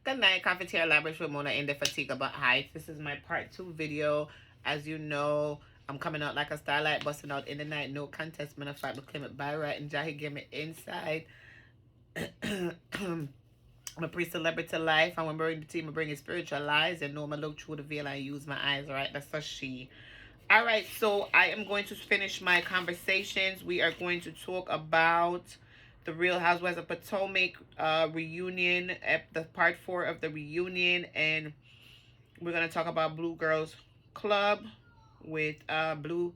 Good night, Cafeteria Labyrinth with Mona in the Fatigable Heights. This is my part 2 video. As you know, I'm coming out like a starlight, busting out in the night. No contest, matter of fact, but claim it by right. And Jahi give me inside. I'm a pre-celebrity life. I'm bringing the team, I'm bringing spiritual lies, and know I'm look through the veil and use my eyes, right? That's a she. All right, so I am going to finish my conversations. We are going to talk about the Real Housewives of Potomac reunion, at the part 4 of the reunion, and we're going to talk about Blue Girls Club with Blueface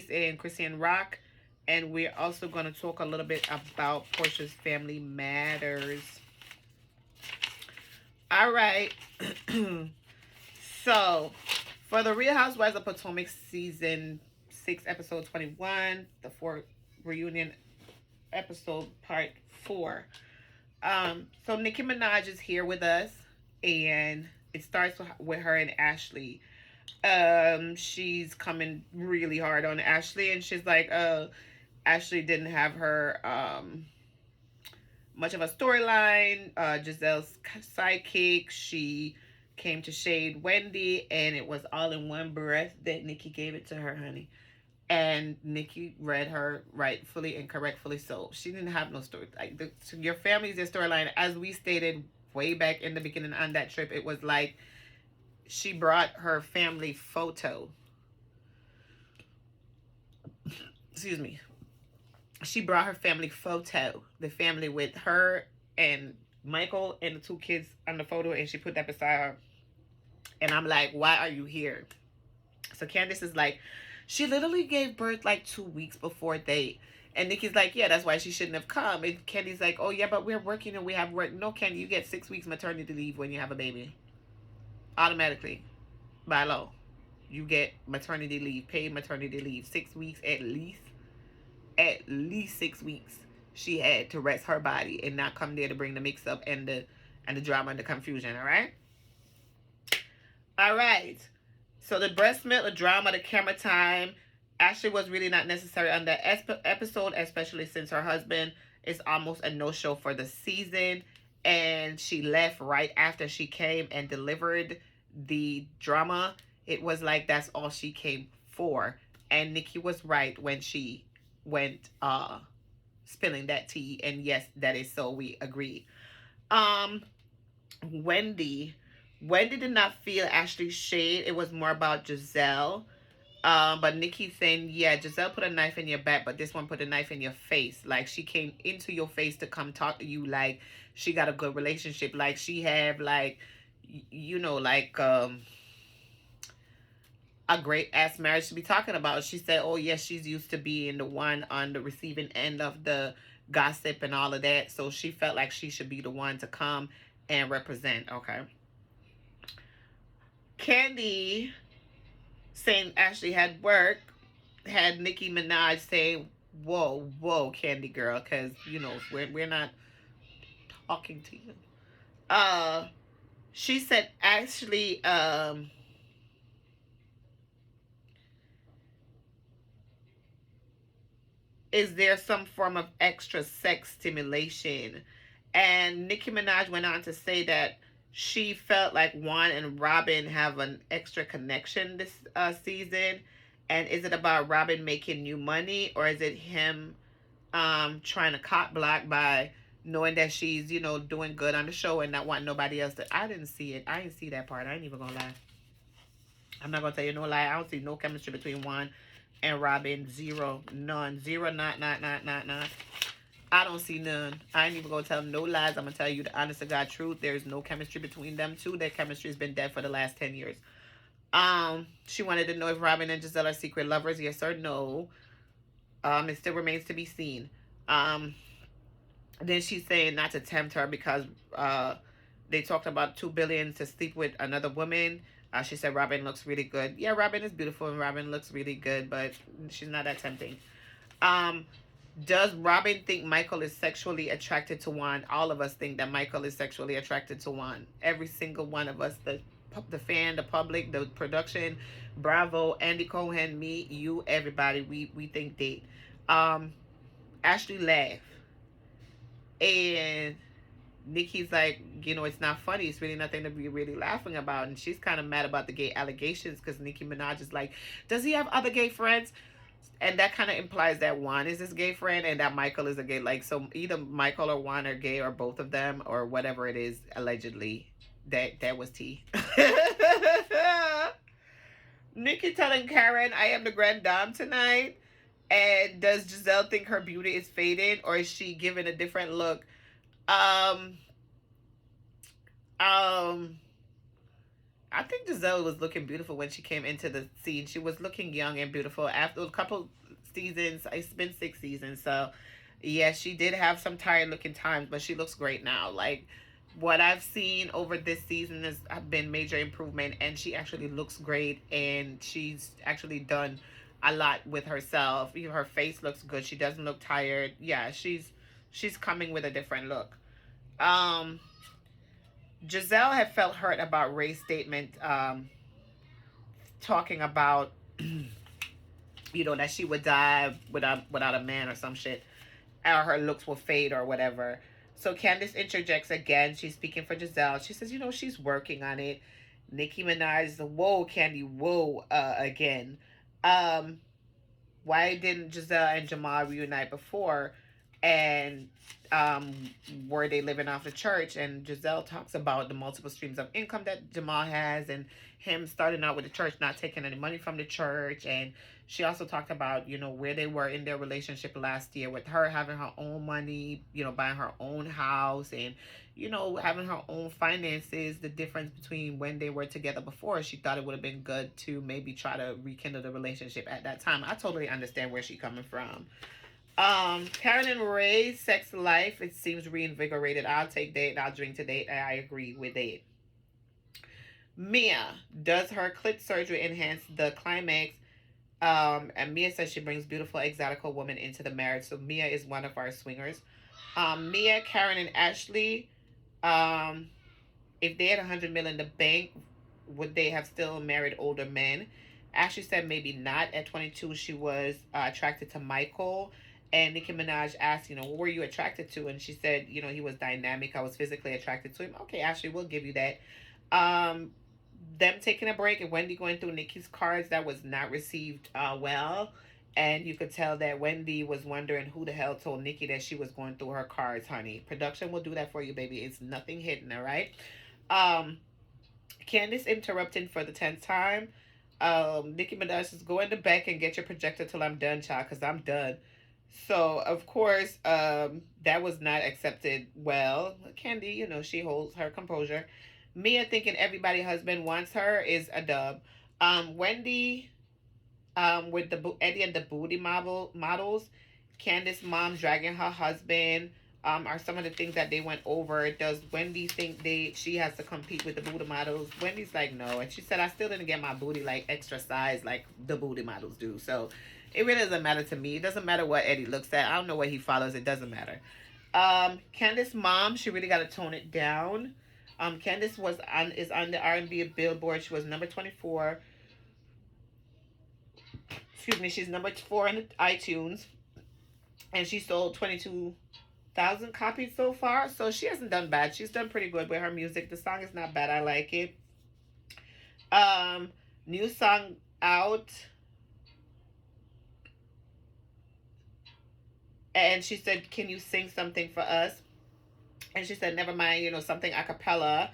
and Chrisean Rock, and we're also going to talk a little bit about Porsha's Family Matters. All right. So, for the Real Housewives of Potomac season 6, episode 21, the 4th reunion episode, part 4. So Nicki Minaj is here with us, and it starts with her and Ashley. She's coming really hard on Ashley, and she's like, Ashley didn't have her much of a storyline. Giselle's sidekick. She came to shade Wendy, and it was all in one breath that Nicki gave it to her, honey. And Nicki read her rightfully and correctfully so. She didn't have no story. Like, your family's your storyline. As we stated way back in the beginning on that trip, it was like she brought her family photo. Excuse me. She brought her family photo. The family with her and Michael and the 2 kids on the photo, and she put that beside her. And I'm like, why are you here? So Candace is like, she literally gave birth like 2 weeks before they. And Nicki's like, yeah, that's why she shouldn't have come. And Candy's like, oh yeah, but we're working and we have work. No, Candy, you get 6 weeks maternity leave when you have a baby. Automatically. By law. You get maternity leave, paid maternity leave. 6 weeks at least. At least 6 weeks. She had to rest her body and not come there to bring the mix up and the drama and the confusion, alright? Alright. So the breast milk, the drama, the camera time, Ashley was really not necessary on that episode, especially since her husband is almost a no-show for the season. And she left right after she came and delivered the drama. It was like that's all she came for. And Nicki was right when she went spilling that tea. And yes, that is so. We agree. Wendy did not feel Ashley's shade. It was more about Giselle. But Nicki saying, yeah, Giselle put a knife in your back, but this one put a knife in your face. Like, she came into your face to come talk to you like she got a good relationship. Like, she have, like, you know, like, a great ass marriage to be talking about. She said, oh, yes, she's used to being the one on the receiving end of the gossip and all of that. So she felt like she should be the one to come and represent, okay? Candy saying Ashley had work had Nicki Minaj say, whoa, Candy girl, because, you know, we're not talking to you. She said Ashley, is there some form of extra sex stimulation? And Nicki Minaj went on to say that she felt like Juan and Robin have an extra connection this season. And is it about Robin making new money, or is it him trying to cop block by knowing that she's, you know, doing good on the show and not wanting nobody else to... I didn't see it. I didn't see that part. I ain't even gonna lie. I'm not gonna tell you no lie. I don't see no chemistry between Juan and Robin. Zero. None. Zero. Not. I don't see none. I ain't even gonna tell no lies. I'm gonna tell you the honest to God truth. There's no chemistry between them two. Their chemistry has been dead for the last 10 years. She wanted to know if Robin and Giselle are secret lovers. Yes or no. It still remains to be seen. Then she's saying not to tempt her because they talked about $2 billion to sleep with another woman. She said Robin looks really good. Yeah, Robin is beautiful and Robin looks really good, but she's not that tempting. Does Robin think Michael is sexually attracted to Juan? All of us think that Michael is sexually attracted to Juan. Every single one of us, the fan, the public, the production, Bravo, Andy Cohen, me, you, everybody, we think that. Ashley laughed. And Nikki's like, it's not funny. It's really nothing to be really laughing about. And she's kind of mad about the gay allegations because Nicki Minaj is like, does he have other gay friends? And that kind of implies that Juan is his gay friend and that Michael is a gay. Like, so either Michael or Juan are gay or both of them or whatever it is, allegedly. That was tea. Nikki telling Karen, I am the grand dame tonight. And does Giselle think her beauty is fading or is she giving a different look? Um, um, I think Giselle was looking beautiful when she came into the scene. She was looking young and beautiful. After a couple seasons, it's been 6 seasons, so yeah, she did have some tired looking times, but she looks great now. Like what I've seen over this season has been major improvement, and she actually looks great, and she's actually done a lot with herself. Her face looks good. She doesn't look tired. Yeah, she's coming with a different look. Um, Giselle had felt hurt about Ray's statement, talking about that she would die without a man or some shit, or her looks will fade or whatever. So Candice interjects again. She's speaking for Giselle. She says, she's working on it. Nicki Minaj, whoa, Candy, whoa, again. Um, why didn't Giselle and Jamal reunite before? And um, were they living off the church? And Giselle talks about the multiple streams of income that Jamal has and him starting out with the church, not taking any money from the church. And she also talked about, where they were in their relationship last year with her having her own money, buying her own house and, having her own finances. The difference between when they were together before, she thought it would have been good to maybe try to rekindle the relationship at that time. I totally understand where she's coming from. Karen and Ray's sex life, it seems reinvigorated. I'll take date, I'll drink to date, and I agree with it. Mia, does her clit surgery enhance the climax? And Mia says she brings beautiful exotical women into the marriage. So Mia is one of our swingers. Mia, Karen, and Ashley, um, if they had 100 million in the bank, would they have still married older men? Ashley said maybe not. At 22, she was attracted to Michael. And Nicki Minaj asked, what were you attracted to? And she said, he was dynamic. I was physically attracted to him. Okay, Ashley, we'll give you that. Um, them taking a break and Wendy going through Nikki's cards, that was not received well. And you could tell that Wendy was wondering who the hell told Nikki that she was going through her cards, honey. Production will do that for you, baby. It's nothing hidden, all right? Um, Candice interrupting for the 10th time. Nicki Minaj says, go in the back and get your projector till I'm done, child, because I'm done. So, of course, that was not accepted well. Candy, she holds her composure. Mia thinking everybody husband wants her is a dub. Wendy, with the Eddie and the booty models. Candice mom dragging her husband, are some of the things that they went over. Does Wendy think she has to compete with the booty models? Wendy's like, no. And she said, I still didn't get my booty like extra size like the booty models do. So it really doesn't matter to me. It doesn't matter what Eddie looks at. I don't know what he follows. It doesn't matter. Candice mom, she really got to tone it down. Candice is on the R&B Billboard. She was number 24. Excuse me. She's number 4 in iTunes, and she sold 22,000 copies so far. So she hasn't done bad. She's done pretty good with her music. The song is not bad. I like it. New song out. And she said, can you sing something for us? And she said, never mind, something a cappella.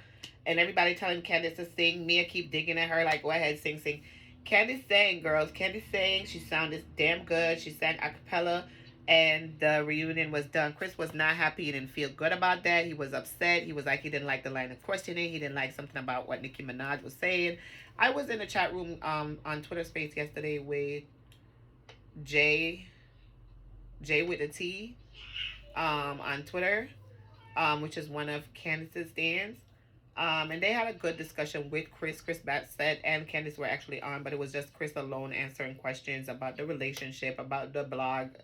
And everybody telling Candice to sing. Mia keep digging at her like, go ahead, sing, sing. Candice sang, girls. Candice sang. She sounded damn good. She sang a cappella. And the reunion was done. Chris was not happy. He didn't feel good about that. He was upset. He was like, he didn't like the line of questioning. He didn't like something about what Nicki Minaj was saying. I was in a chat room on Twitter Space yesterday with Jay with a T on Twitter, which is one of Candice's stands. And they had a good discussion with Chris. Chris Bassett and Candice were actually on, but it was just Chris alone answering questions about the relationship, about the blogs,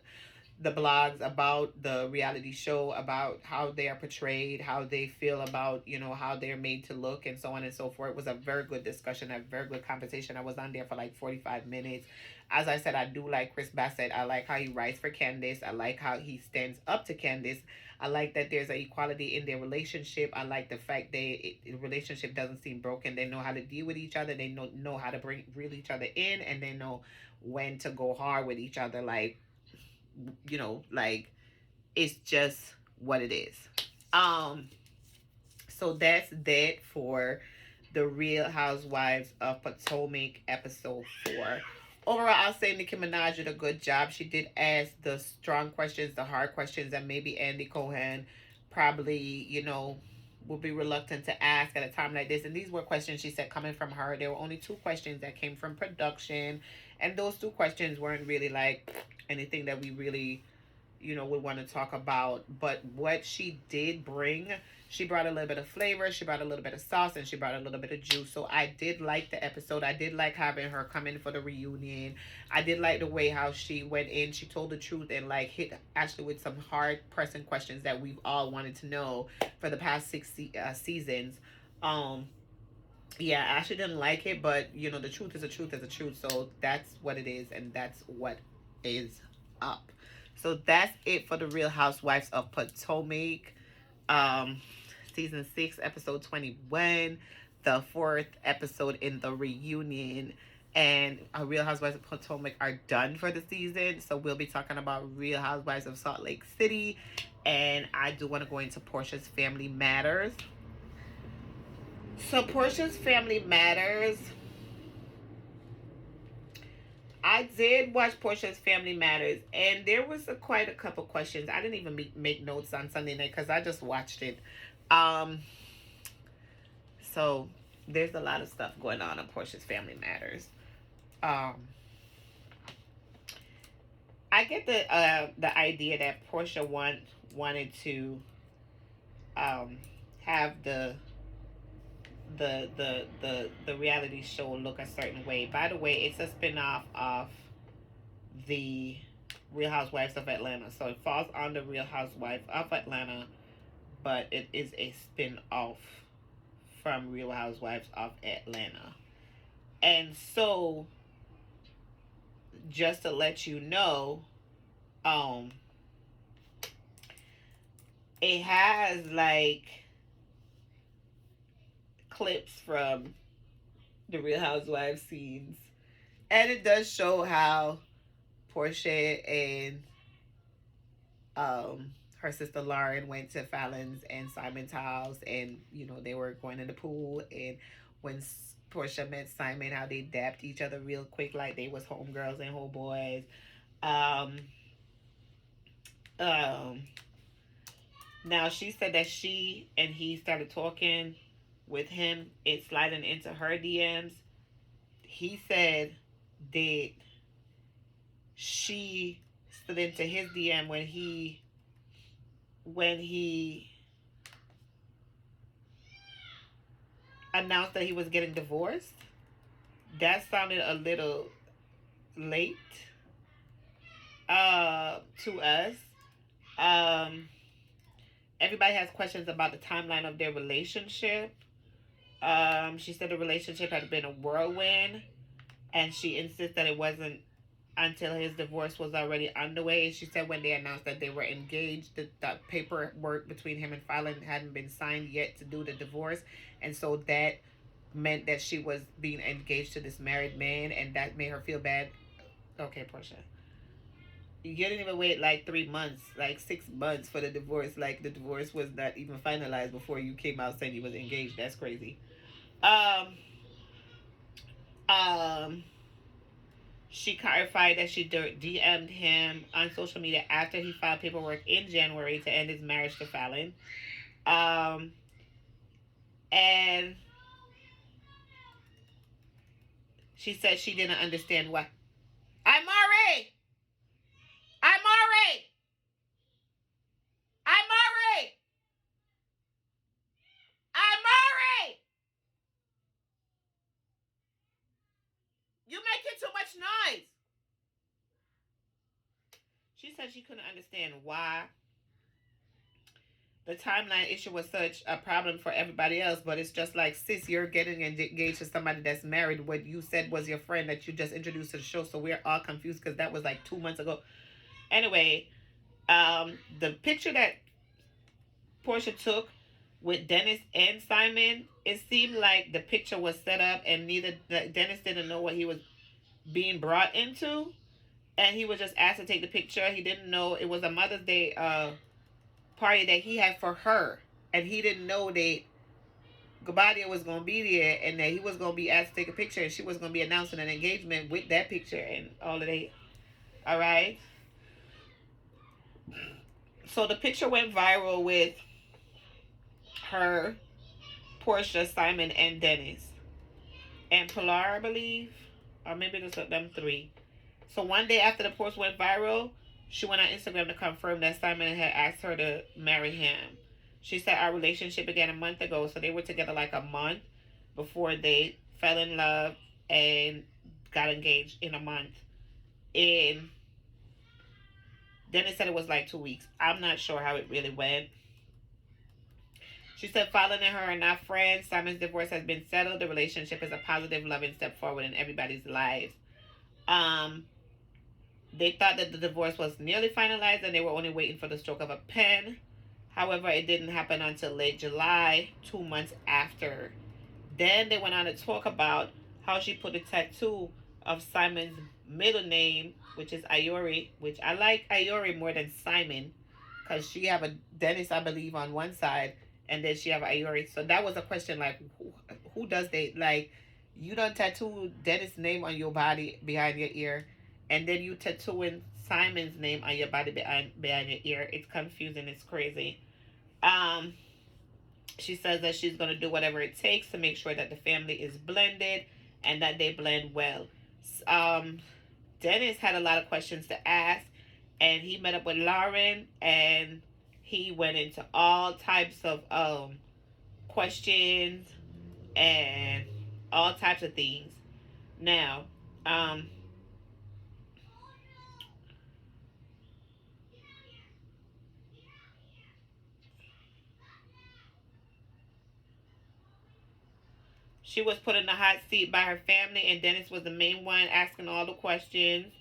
about the reality show, about how they are portrayed, how they feel about, how they're made to look, and so on and so forth. It was a very good discussion, a very good conversation. I was on there for like 45 minutes. As I said, I do like Chris Bassett. I like how he writes for Candice. I like how he stands up to Candice. I like that there's an equality in their relationship. I like the fact the relationship doesn't seem broken. They know how to deal with each other. They know how to reel each other in, and they know when to go hard with each other. Like, like it's just what it is. So that's that for the Real Housewives of Potomac episode 4. Overall, I'll say Nicki Minaj did a good job. She did ask the strong questions, the hard questions that maybe Andy Cohen probably, would be reluctant to ask at a time like this. And these were questions she said coming from her. There were only 2 questions that came from production. And those 2 questions weren't really like anything that we really would want to talk about. But what she did bring, she brought a little bit of flavor, she brought a little bit of sauce, and she brought a little bit of juice. So I did like the episode. I did like having her come in for the reunion. I did like the way how she went in. She told the truth and like hit Ashley with some hard pressing questions that we've all wanted to know for the past 6 seasons. Yeah, Ashley didn't like it, but the truth is the truth is the truth. So that's what it is, and that's what is up. So that's it for the Real Housewives of Potomac. Season 6, episode 21, the 4th episode in the reunion. And our Real Housewives of Potomac are done for the season. So we'll be talking about Real Housewives of Salt Lake City. And I do want to go into Porsha's Family Matters. So Porsha's Family Matters, I did watch Porsha's Family Matters, and there was quite a couple questions. I didn't even make notes on Sunday night because I just watched it. So there's a lot of stuff going on Porsha's Family Matters. I get the idea that Porsha wanted to have the reality show look a certain way. By the way, it's a spinoff of the Real Housewives of Atlanta. So it falls on the Real Housewives of Atlanta, but it is a spin-off from Real Housewives of Atlanta. And so, just to let you know, it has like clips from the Real Housewives scenes, and it does show how Porsha and her sister Lauren went to Fallon's and Simon's house, and they were going in the pool, and when Porsha met Simon, how they dapped each other real quick like they was homegirls and homeboys. Now she said that she and he started talking with him, it sliding into her DMs. He said that she slid into his DM when he announced that he was getting divorced. That sounded a little late to us. Everybody has questions about the timeline of their relationship. She said the relationship had been a whirlwind, and she insists that it wasn't until his divorce was already underway. And she said when they announced that they were engaged, the paperwork between him and Fallon hadn't been signed yet to do the divorce, and so that meant that she was being engaged to this married man, and that made her feel bad. Okay, Porsha, you didn't even wait like 3 months, like 6 months for the divorce. Like the divorce was not even finalized before you came out saying you was engaged. That's crazy. She clarified that she DM'd him on social media after he filed paperwork in January to end his marriage to Fallon. And she said she didn't understand why. I'm Maury! I'm Maury! I'm Maury! I'm Maury! You making too much noise. She said she couldn't understand why the timeline issue was such a problem for everybody else, but it's just like, sis, you're getting engaged to somebody that's married. What you said was your friend that you just introduced to the show, so we're all confused because that was like 2 months ago. Anyway, the picture that Porsha took with Dennis and Simon, it seemed like the picture was set up and neither Dennis didn't know what he was being brought into, and he was just asked to take the picture. He didn't know it was a Mother's Day party that he had for her, and he didn't know that Gabadia was gonna be there and that he was gonna be asked to take a picture and she was gonna be announcing an engagement with that picture and all of that. All right. So the picture went viral with her, Porsha, Simon, and Dennis, and Pilar, I believe, or maybe just them three. So one day after the post went viral, she went on Instagram to confirm that Simon had asked her to marry him. She said our relationship began a month ago, so they were together like a month before they fell in love and got engaged in a month. And Dennis said it was like 2 weeks. I'm not sure how it really went. She said Fallon and her are not friends. Simon's divorce has been settled. The relationship is a positive, loving step forward in everybody's lives. They thought that the divorce was nearly finalized and they were only waiting for the stroke of a pen. However, it didn't happen until late July, 2 months after. Then they went on to talk about how she put a tattoo of Simon's middle name, which is Iori, which I like Iori more than Simon, because she have a Dennis, I believe, on one side, and then she have Iori. So that was a question, like, who does they, like, you done tattoo Dennis' name on your body behind your ear, and then you tattooing Simon's name on your body behind your ear. It's confusing. It's crazy. Um, she says that she's going to do whatever it takes to make sure that the family is blended and that they blend well. Um, Dennis had a lot of questions to ask, and he met up with Lauren, and he went into all types of questions and all types of things. Now, she was put in the hot seat by her family, and Dennis was the main one asking all the questions.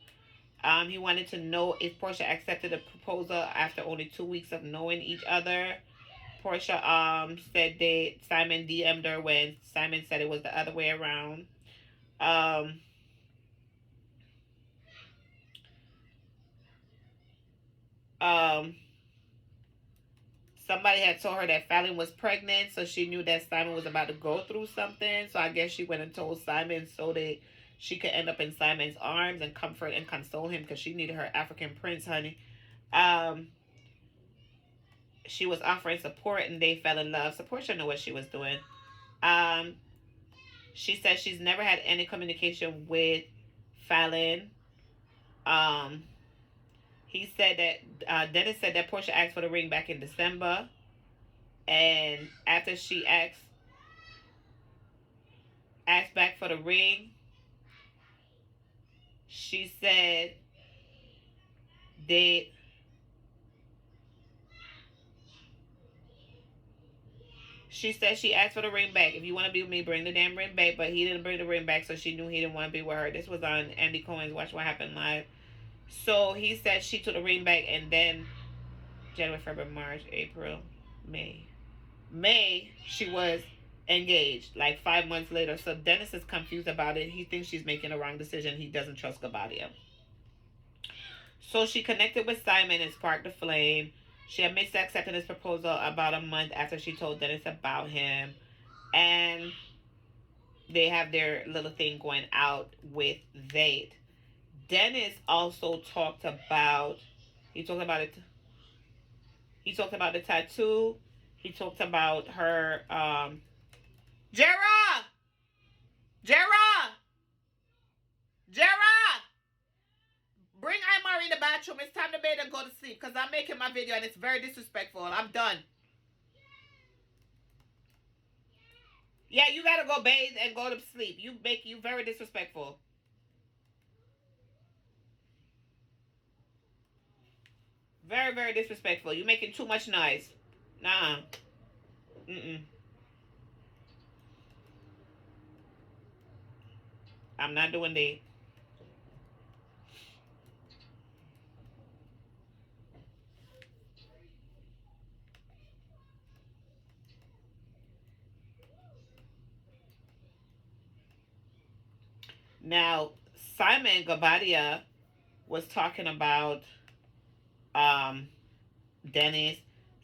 He wanted to know if Porsha accepted the proposal after only 2 weeks of knowing each other. Porsha said that Simon DM'd her when Simon said it was the other way around. Um, um, Somebody had told her that Fallon was pregnant, so she knew that Simon was about to go through something. So I guess she went and told Simon so that she could end up in Simon's arms and comfort and console him because she needed her African prince, honey. Um, she was offering support and they fell in love. So Porsha knew what she was doing. Um, she said she's never had any communication with Fallon. Um, he said that Dennis said that Porsha asked for the ring back in December, and after she asked back for the ring, she said that she asked for the ring back. If you want to be with me, bring the damn ring back. But he didn't bring the ring back, so she knew he didn't want to be with her. This was on Andy Cohen's Watch What Happened Live. So he said she took the ring back, and then January, February, March, April, May, she was engaged like 5 months later. So Dennis is confused about it. He thinks she's making a wrong decision. He doesn't trust Gabadia. So she connected with Simon and sparked a flame. She admits to accepting his proposal about a month after she told Dennis about him. And they have their little thing going out with that. Dennis also talked about, he talked about it. He talked about the tattoo. He talked about her, Jera! Jera! Jera! Bring Imari in the bathroom. It's time to bed and go to sleep because I'm making my video and it's very disrespectful. I'm done. Yeah, you gotta go bathe and go to sleep. You very disrespectful. Very, very disrespectful. You're making too much noise. Nah. Mm-mm. I'm not doing that. Now, Simon Gabadia was talking about um, Dennis,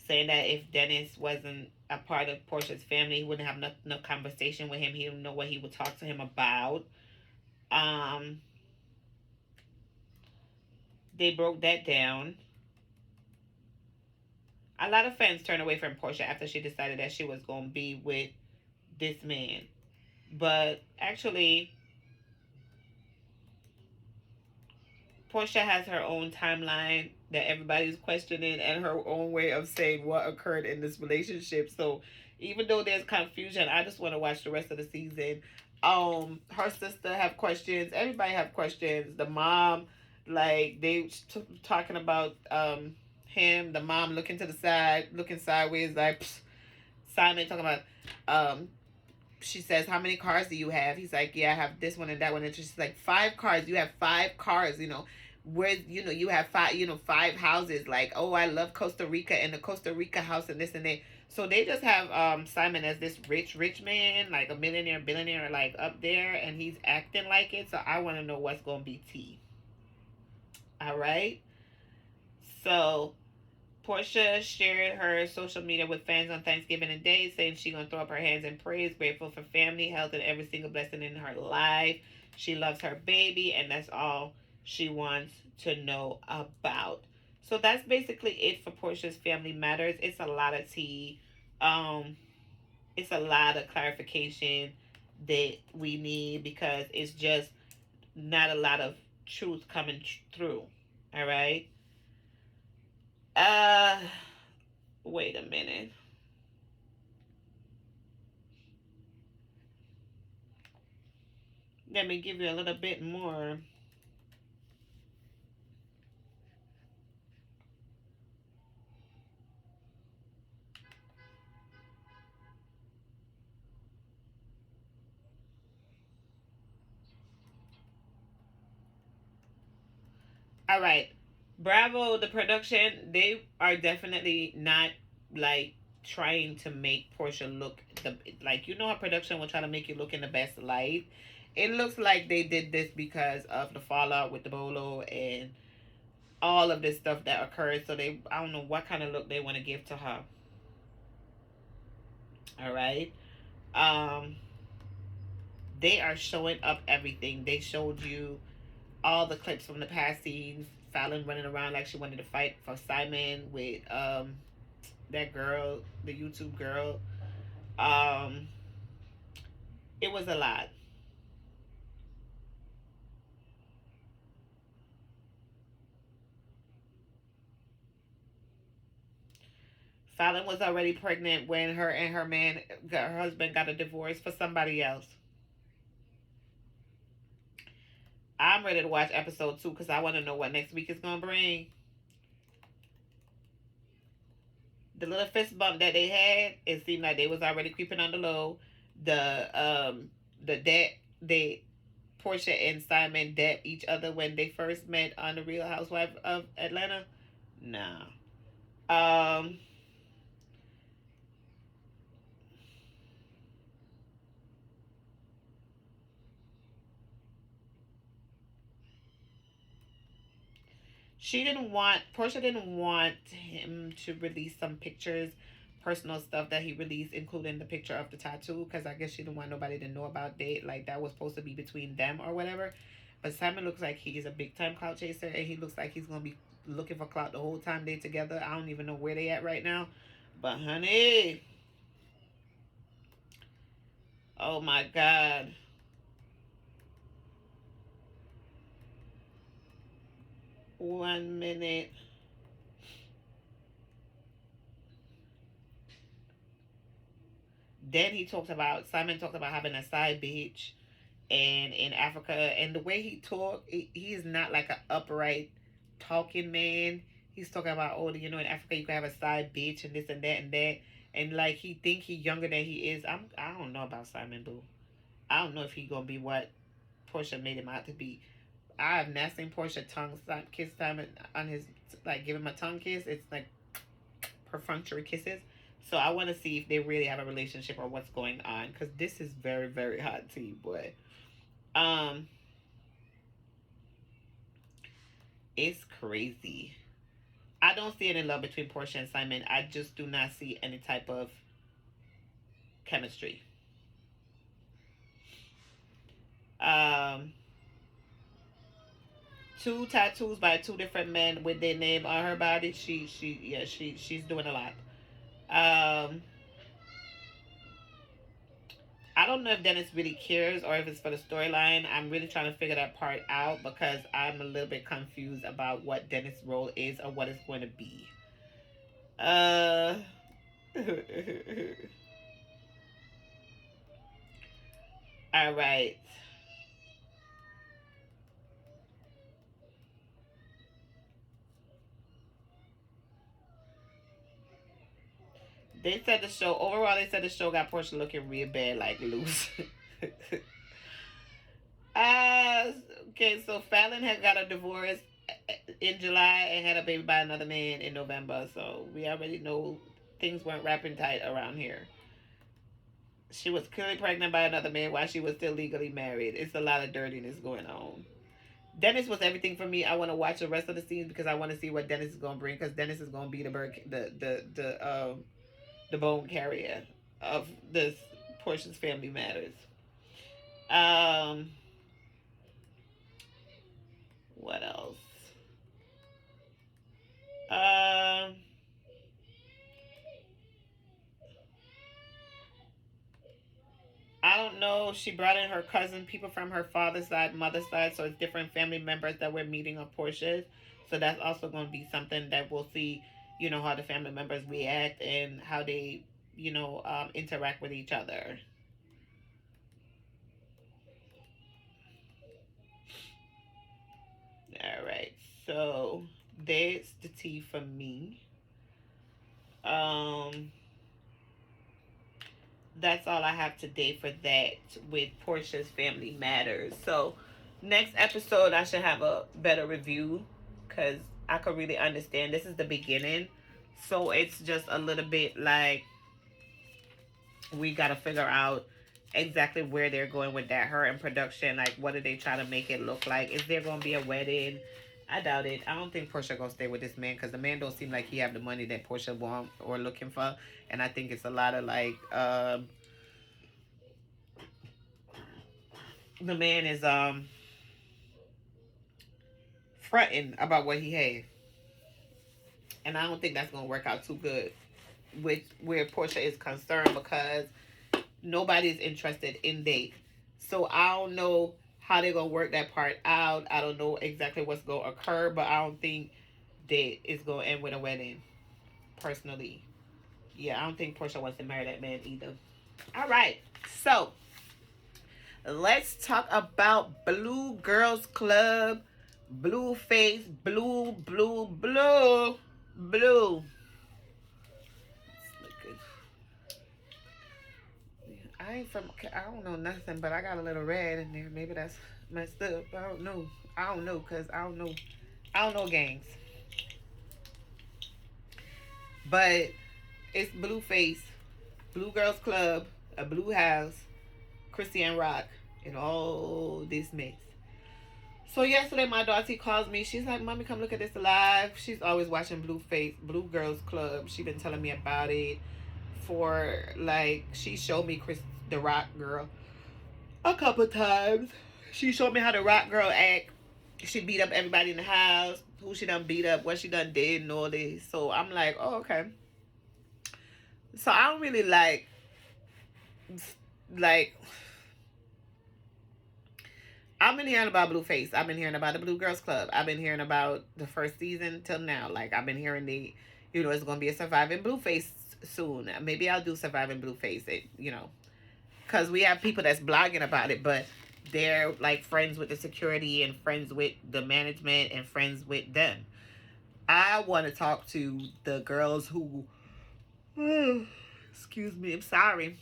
saying that if Dennis wasn't a part of Portia's family, he wouldn't have no conversation with him. He didn't know what he would talk to him about. Um, they broke that down. A lot of fans turned away from Porsha after she decided that she was going to be with this man. But actually, Porsha has her own timeline that everybody's questioning and her own way of saying what occurred in this relationship. So even though there's confusion, I just want to watch the rest of the season. Her sister have questions. Everybody have questions. The mom, like talking about him. The mom looking to the side, looking sideways, like psst. Simon talking about um she says, "How many cars do you have?" He's like, "Yeah, I have this one and that one." And she's like, "Five cars? You have five cars, you know? Where, you know, you have five, you know, five houses. Like, oh, I love Costa Rica and the Costa Rica house and this and that." So they just have Simon as this rich man, like a millionaire, billionaire, like up there, and he's acting like it. So I want to know what's gonna be tea. All right. So Porsha shared her social media with fans on Thanksgiving and Day, saying she's gonna throw up her hands in praise, grateful for family, health, and every single blessing in her life. She loves her baby, and that's all she wants to know about. So that's basically it for Porsha's Family Matters. It's a lot of tea. Um, it's a lot of clarification that we need because it's just not a lot of truth coming through. All right. Uh, wait a minute. Let me give you a little bit more. All right. Bravo, the production, they are definitely not like trying to make Portia look the like you know how production will try to make you look in the best light. It looks like they did this because of the fallout with the bolo and all of this stuff that occurred. So they I don't know what kind of look they want to give to her. All right. Um they are showing up everything. They showed you all the clips from the past scenes. Fallon running around like she wanted to fight for Simon with that girl, the YouTube girl. Um, it was a lot. Fallon was already pregnant when her and her husband got a divorce for somebody else. I'm ready to watch episode 2 because I want to know what next week is gonna bring. The little fist bump that they had, it seemed like they was already creeping on the low. The debt they Portia and Simon debt each other when they first met on the Real Housewives of Atlanta. Nah. Um, Portia didn't want him to release some pictures, personal stuff that he released, including the picture of the tattoo, because I guess she didn't want nobody to know about it. Like that was supposed to be between them or whatever. But Simon looks like he's a big time clout chaser, and he looks like he's gonna be looking for clout the whole time they together. I don't even know where they at right now. But honey, oh my God. 1 minute. Then Simon talked about having a side bitch and in Africa, and the way he talked, he's not like an upright talking man. He's talking about, oh, you know, in Africa you can have a side bitch and this and that and that, and like he think he younger than he is. I don't know about Simon Boo. I don't know if he gonna be what Portia made him out to be. I have not seen Portia kiss Simon on his like give him a tongue kiss. It's like perfunctory kisses. So I want to see if they really have a relationship or what's going on because this is very hot tea, boy. Um, It's crazy. I don't see any love between Porsha and Simon. I just do not see any type of chemistry. Um, two tattoos by two different men with their name on her body. She's doing a lot. Um, I don't know if Dennis really cares or if it's for the storyline. I'm really trying to figure that part out because I'm a little bit confused about what Dennis' role is or what it's going to be. Uh, all right. They said the show overall. They said the show got Porsha looking real bad, like loose. uh, okay. So Fallon had got a divorce in July and had a baby by another man in November. So we already know things weren't wrapping tight around here. She was clearly pregnant by another man while she was still legally married. It's a lot of dirtiness going on. Dennis was everything for me. I want to watch the rest of the scenes because I want to see what Dennis is going to bring. Because Dennis is going to be the bone carrier of this Portia's Family Matters. Um, what else? Um, I don't know. She brought in her cousin, people from her father's side, mother's side, so it's different family members that we're meeting of Portia's. So that's also going to be something that we'll see, how the family members react and how they, interact with each other. All right. So that's the tea for me. Um, that's all I have today for that with Portia's Family Matters. So next episode I should have a better review because I could really understand. This is the beginning, so it's just a little bit like we got to figure out exactly where they're going with that. Her and production, like what are they trying to make it look like? Is there going to be a wedding? I doubt it. I don't think Porsha gonna stay with this man because the man don't seem like he have the money that Porsha want or looking for, and I think it's a lot of like the man is fronting about what he has, and I don't think that's gonna work out too good with where Porsha is concerned because nobody's interested in date. So I don't know how they're gonna work that part out. I don't know exactly what's gonna occur, but I don't think that it's gonna end with a wedding. Personally, yeah, I don't think Porsha wants to marry that man either. All right, so let's talk about Blue Girls Club, Blueface, blue. I ain't from. I don't know nothing, but I got a little red in there. Maybe that's messed up. I don't know. I don't know because I don't know. I don't know gangs. But it's Blueface, Blue Girls Club, a Blue House, Chrisean Rock, and all this mess. So yesterday my daughter calls me. She's like, "Mommy, come look at this live." She's always watching Blue Girls Club. She been telling me about it for like she showed me the Rock girl a couple times. She showed me how the Rock girl act. She beat up everybody in the house, who she done beat up, what she done did, and all this. So I'm like, oh, okay. So I don't really like. I've been hearing about Blueface. I've been hearing about the Blue Girls Club. I've been hearing about the first season till now. Like I've been hearing it's gonna be a Surviving Blueface soon. Maybe I'll do Surviving Blueface. Because we have people that's blogging about it, but they're like friends with the security and friends with the management and friends with them. I want to talk to the girls who, excuse me, I'm sorry.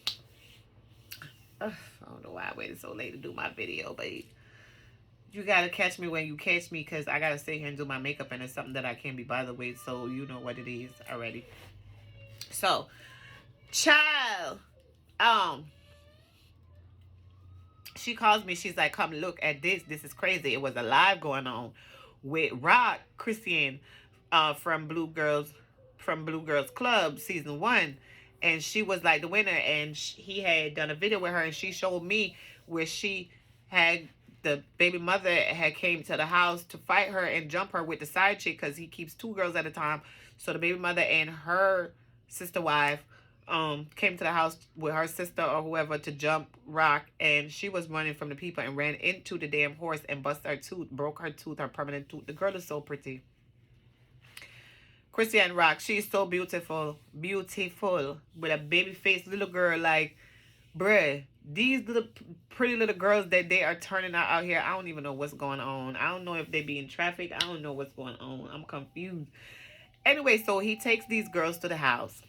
I don't know why I waited so late to do my video, but you gotta catch me when you catch me because I gotta sit here and do my makeup and it's something that I can't be bothered with, so you know what it is already. So, child, she calls me. She's like, "Come look at this. This is crazy. It was a live going on with RHOP, Chrisean, from Blue Girls Club season 1, and she was like the winner, and he had done a video with her, and she showed me where she had the baby mother had came to the house to fight her and jump her with the side chick because he keeps 2 girls at a time. So the baby mother and her sister wife came to the house with her sister or whoever to jump Rock, and she was running from the people and ran into the damn horse and busted her tooth, broke her tooth, her permanent tooth. The girl is so pretty. Chrisean Rock, she's so beautiful, beautiful, with a baby face little girl. Like, bruh, these little pretty little girls that they are turning out here, I don't even know what's going on. I don't know if they be in traffic. I don't know what's going on. I'm confused. Anyway, so he takes these girls to the house.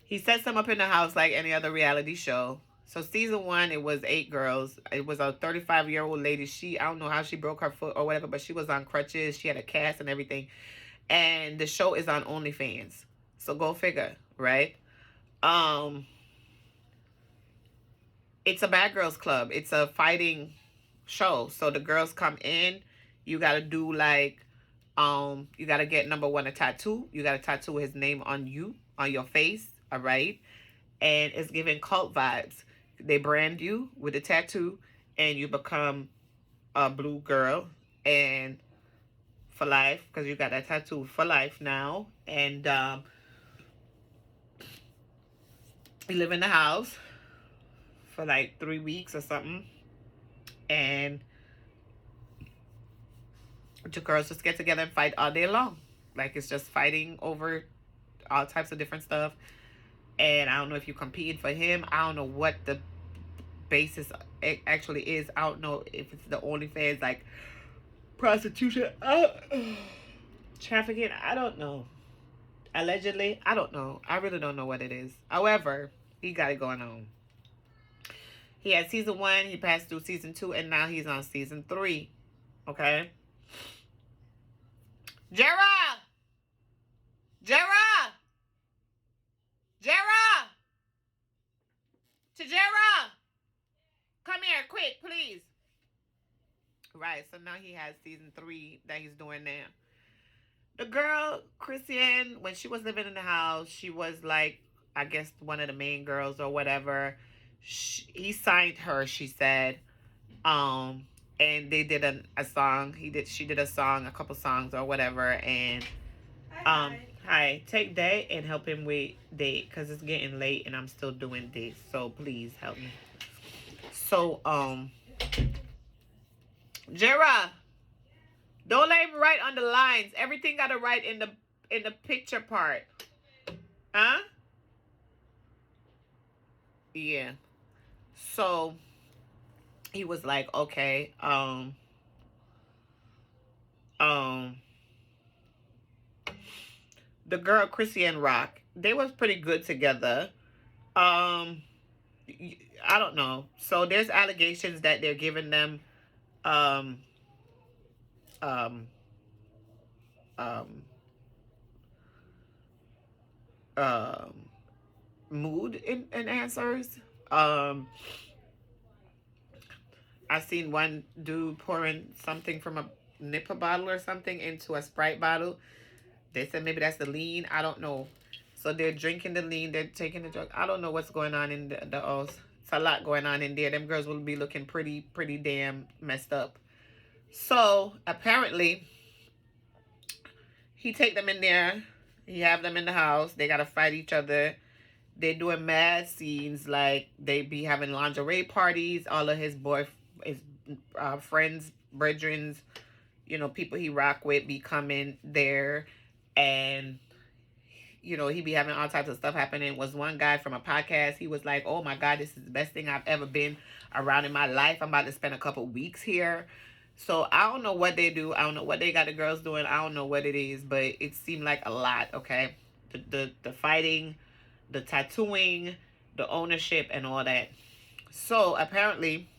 He sets them up in the house like any other reality show. So season 1, it was 8 girls. It was a 35-year-old lady. I don't know how she broke her foot or whatever, but she was on crutches. She had a cast and everything. And the show is on OnlyFans. So go figure, right? It's a bad girls club. It's a fighting show. So the girls come in. You got to do like, you got to get, number 1, a tattoo. You got to tattoo his name on you, on your face. All right. And it's giving cult vibes. They brand you with a tattoo and you become a blue girl and for life, because you got that tattoo for life now. And you live in the house for like 3 weeks or something. And the girls just get together and fight all day long. Like, it's just fighting over all types of different stuff. And I don't know if you competed for him. I don't know what the basis actually is. I don't know if it's the OnlyFans, like prostitution, trafficking. I don't know. Allegedly, I don't know. I really don't know what it is. However, he got it going on. He had season 1. He passed through season 2, and now he's on season 3. Okay. Jera! Tajera! Come here, quick, please. Right, so now he has season 3 that he's doing now. The girl, Chrisean, when she was living in the house, she was like, I guess, one of the main girls or whatever. He signed her, she said. And they did a song. She did a song, a couple songs or whatever. And hi, take that and help him with date, because it's getting late and I'm still doing this. So please help me. So Jera, don't let him write on the lines. Everything gotta write in the picture part. Huh? Yeah. So he was like, okay, the girl Chrisean Rock, they was pretty good together. I don't know. So there's allegations that they're giving them mood enhancers. I seen one dude pouring something from a nipper bottle or something into a Sprite bottle. They said maybe that's the lean. I don't know. So they're drinking the lean. They're taking the drug. I don't know what's going on in the it's a lot going on in there. Them girls will be looking pretty damn messed up. So apparently he take them in there. He have them in the house. They got to fight each other. They doing mad scenes. Like, they be having lingerie parties. All of his friends, brethrens, you know, people he rock with be coming there. And, you know, he be having all types of stuff happening. Was one guy from a podcast. He was like, oh my God, this is the best thing I've ever been around in my life. I'm about to spend a couple weeks here. So I don't know what they do. I don't know what they got the girls doing. I don't know what it is, but it seemed like a lot, okay? The fighting, the tattooing, the ownership, and all that. So apparently,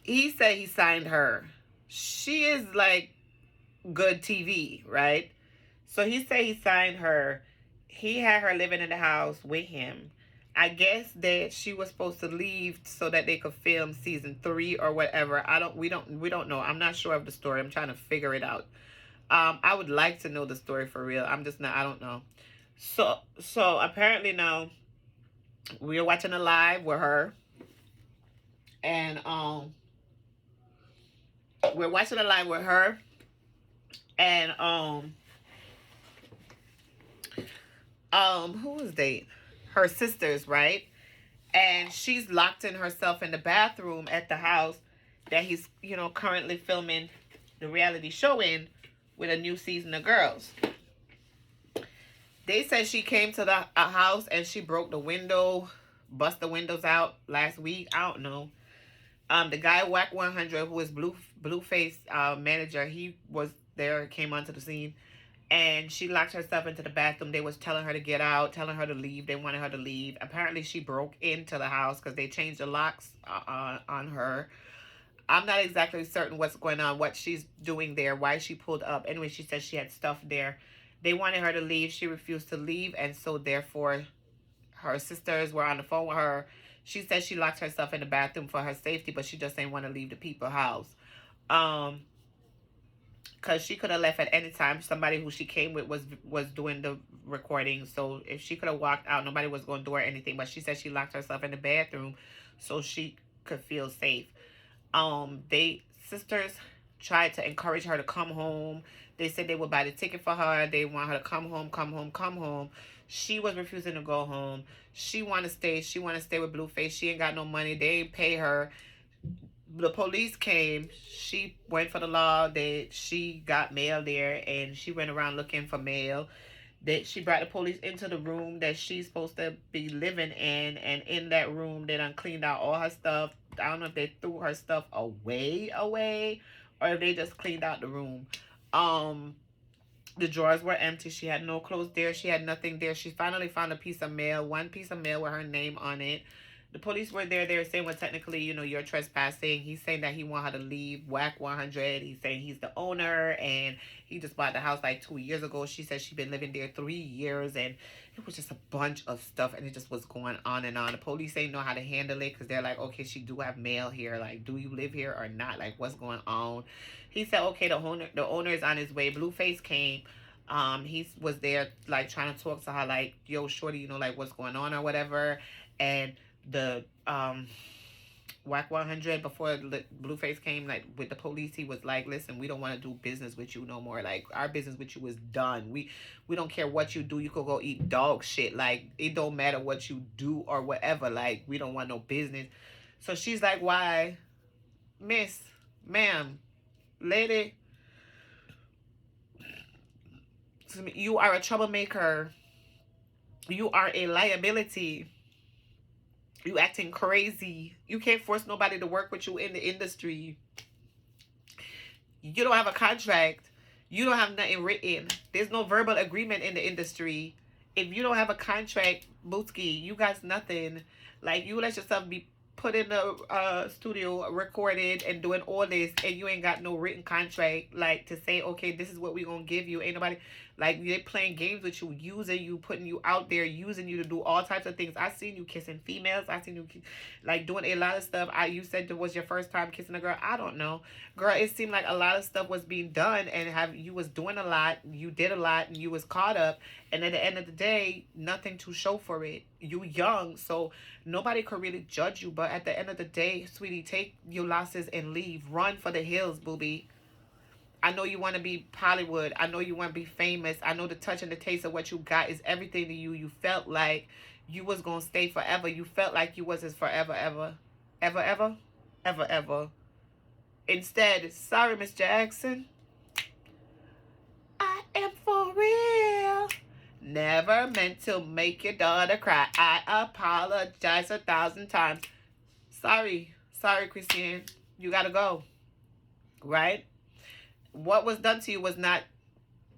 he said he signed her. She is like good TV, right? So he said he signed her. He had her living in the house with him. I guess that she was supposed to leave so that they could film season 3 or whatever. We don't know. I'm not sure of the story. I'm trying to figure it out. I would like to know the story for real. I'm just not. I don't know. So apparently now we are watching a live with her, and we're watching a live with her, and who was they? Her sisters, right? And she's locked in herself in the bathroom at the house that he's, currently filming the reality show in, with a new season of Girls. They said she came to the house and she broke the window, bust the windows out last week. I don't know. The guy Wack100, who is Blueface manager, he was there, came onto the scene, and she locked herself into the bathroom. They was telling her to get out, telling her to leave. They wanted her to leave. Apparently, she broke into the house because they changed the locks on her. I'm not exactly certain what's going on, what she's doing there, why she pulled up. Anyway, she said she had stuff there. They wanted her to leave. She refused to leave, and so therefore her sisters were on the phone with her. She said she locked herself in the bathroom for her safety, but she just didn't want to leave the people's house. Because she could have left at any time. Somebody who she came with was doing the recording. So if she could have walked out, nobody was going to do her anything. But she said she locked herself in the bathroom so she could feel safe. They sisters tried to encourage her to come home. They said they would buy the ticket for her. They want her to come home, come home, come home. She was refusing to go home. She want to stay. She want to stay with Blueface. She ain't got no money. They ain't pay her. The police came. She went for the law. She got mail there, and she went around looking for mail. She brought the police into the room that she's supposed to be living in, and in that room they done cleaned out all her stuff. I don't know if they threw her stuff away, or if they just cleaned out the room. The drawers were empty. She had no clothes there. She had nothing there. She finally found one piece of mail with her name on it. The police were there. They were saying, well, technically, you're trespassing. He's saying that he want her to leave Wack100. He's saying he's the owner, and he just bought the house like 2 years ago. She said she's been living there 3 years, and it was just a bunch of stuff, and it just was going on and on. The police ain't know how to handle it because they're like, okay, she do have mail here. Like, do you live here or not? Like, what's going on? He said, okay, the owner is on his way. Blueface came. He was there, like, trying to talk to her, like, yo, shorty, like, what's going on or whatever. And the Wack100, before Blueface came, like, with the police, he was like, listen, we don't want to do business with you no more. Like, our business with you is done. We don't care what you do. You could go eat dog shit. Like, it don't matter what you do or whatever. Like, we don't want no business. So she's like, why, miss, ma'am, lady, you are a troublemaker. You are a liability. You acting crazy. You can't force nobody to work with you in the industry. You don't have a contract. You don't have nothing written. There's no verbal agreement in the industry. If you don't have a contract, Bootsky, you got nothing. Like, you let yourself be put in the studio, recorded, and doing all this, and you ain't got no written contract, like, to say, okay, this is what we gonna give you. Ain't nobody, like, they're playing games with you, using you, putting you out there, using you to do all types of things. I seen you kissing females. I seen you, like, doing a lot of stuff. You said it was your first time kissing a girl. I don't know. Girl, it seemed like a lot of stuff was being done, and you was doing a lot, you did a lot, and you was caught up, and at the end of the day, nothing to show for it. You young, so nobody could really judge you, but at the end of the day, sweetie, take your losses and leave. Run for the hills, booby. I know you want to be Hollywood. I know you want to be famous. I know the touch and the taste of what you got is everything to you. You felt like you was going to stay forever. You felt like you was his forever, ever. Ever, ever? Ever, ever. Instead, sorry, Miss Jackson. I am for real. Never meant to make your daughter cry. I apologize 1,000 times. Sorry, Chrisean. You gotta go. Right? What was done to you was not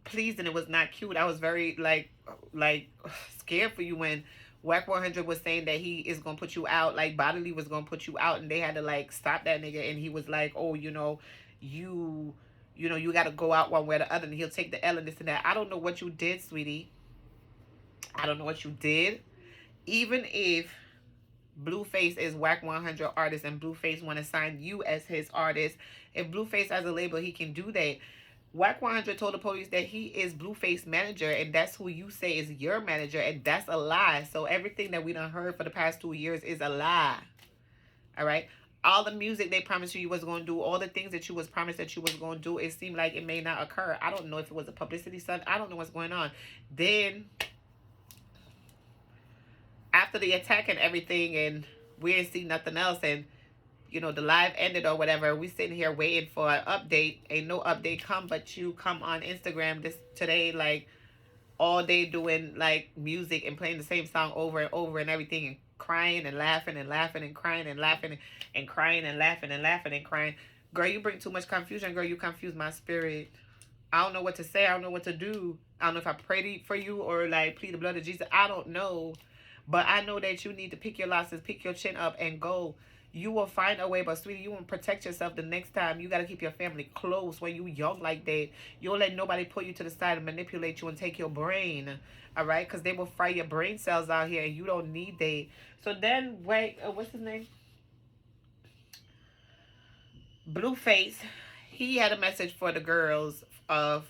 pleasing. It was not cute. I was very like scared for you when Wack100 was saying that he is gonna put you out. Like, bodily was gonna put you out, and they had to, like, stop that nigga. And he was like, oh, you gotta go out one way or the other, and he'll take the L and this and that. I don't know what you did, sweetie. I don't know what you did. even if Blueface is Wack 100 artist and Blueface want to sign you as his artist, if Blueface has a label, he can do that. Wack 100 told the police that he is Blueface manager, and that's who you say is your manager, and that's a lie. So everything that we done heard for the past 2 years is a lie. All right. All the music they promised you was going to do, all the things that you was promised that you was going to do, it seemed like it may not occur. I don't know if it was a publicity stunt. I don't know what's going on. Then after the attack and everything, and we didn't see nothing else, and the live ended or whatever, we sitting here waiting for an update. Ain't no update come, but you come on Instagram today, like all day doing like music and playing the same song over and over and everything, and crying and laughing and laughing and crying and laughing and crying and laughing and laughing and crying. Girl, you bring too much confusion. Girl, you confuse my spirit. I don't know what to say. I don't know what to do. I don't know if I pray for you or like plead the blood of Jesus. I don't know. But I know that you need to pick your losses, pick your chin up, and go. You will find a way, but sweetie, you won't protect yourself the next time. You got to keep your family close when you young like that. You don't let nobody pull you to the side and manipulate you and take your brain, all right? Because they will fry your brain cells out here, and you don't need that. So then, wait, what's his name? Blueface, he had a message for the girls of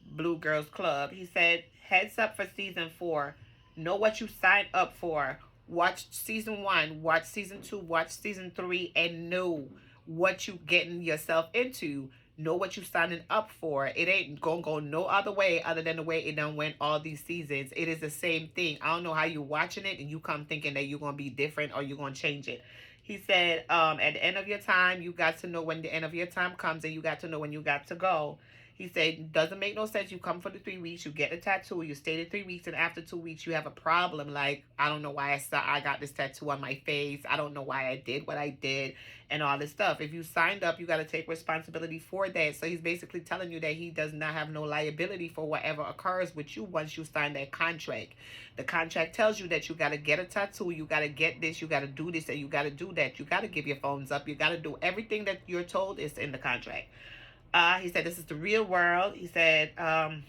Blue Girls Club. He said, heads up for season 4. Know what you signed up for. Watch season 1, watch season 2, watch season 3, and know what you getting yourself into. Know what you signing up for. It ain't gonna go no other way other than the way it done went all these seasons. It is the same thing. I don't know how you watching it and you come thinking that you're gonna be different or you're gonna change it. He said, at the end of your time, you got to know when the end of your time comes, and you got to know when you got to go. He said, doesn't make no sense. You come for the 3 weeks, you get a tattoo, you stay the 3 weeks, and after 2 weeks, you have a problem. Like, I don't know why I got this tattoo on my face. I don't know why I did what I did and all this stuff. If you signed up, you got to take responsibility for that. So he's basically telling you that he does not have no liability for whatever occurs with you once you sign that contract. The contract tells you that you got to get a tattoo, you got to get this, you got to do this, and you got to do that. You got to give your phones up. You got to do everything that you're told is in the contract. He said, this is the real world. He said, a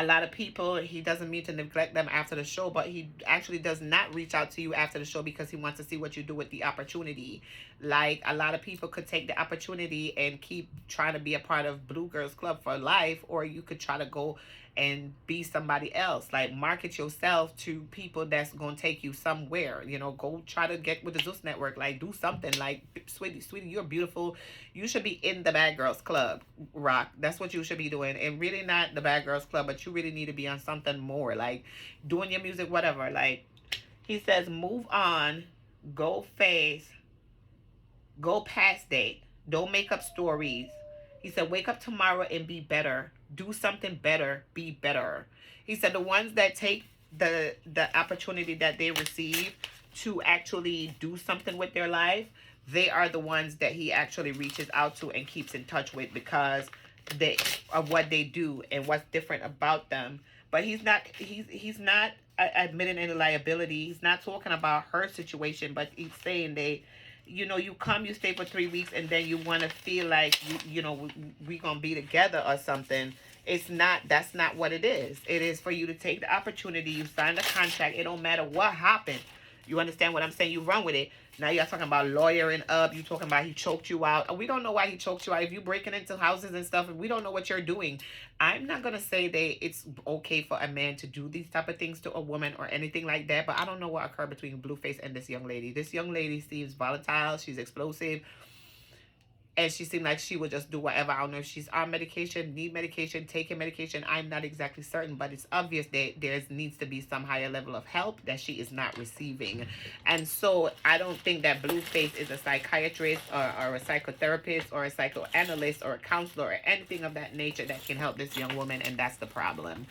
lot of people, he doesn't mean to neglect them after the show, but he actually does not reach out to you after the show because he wants to see what you do with the opportunity. Like, a lot of people could take the opportunity and keep trying to be a part of Blue Girls Club for life, or you could try to go and be somebody else. Like, market yourself to people that's going to take you somewhere. Go try to get with the Zeus Network. Like, do something. Like, sweetie, you're beautiful. You should be in the Bad Girls Club, Rock. That's what you should be doing. And really not the Bad Girls Club, but you really need to be on something more. Like, doing your music, whatever. Like, he says, move on. Go fast. Go past that. Don't make up stories. He said, wake up tomorrow and be better. Do something better. Be better. He said the ones that take the opportunity that they receive to actually do something with their life, they are the ones that he actually reaches out to and keeps in touch with because of what they do and what's different about them. But he's not admitting any liability. He's not talking about her situation, but he's saying you come, you stay for 3 weeks, and then you want to feel like we gonna be together or something. That's not what it is. It is for you to take the opportunity. You sign the contract. It don't matter what happened. You understand what I'm saying? You run with it. Now you're talking about lawyering up. You talking about he choked you out. We don't know why he choked you out. If you breaking into houses and stuff, we don't know what you're doing. I'm not going to say that it's okay for a man to do these type of things to a woman or anything like that, but I don't know what occurred between Blueface and this young lady. This young lady seems volatile. She's explosive. And she seemed like she would just do whatever. I don't know if she's on medication, need medication, taking medication. I'm not exactly certain, but it's obvious that there needs to be some higher level of help that she is not receiving. And so I don't think that Blueface is a psychiatrist or a psychotherapist or a psychoanalyst or a counselor or anything of that nature that can help this young woman, and that's the problem.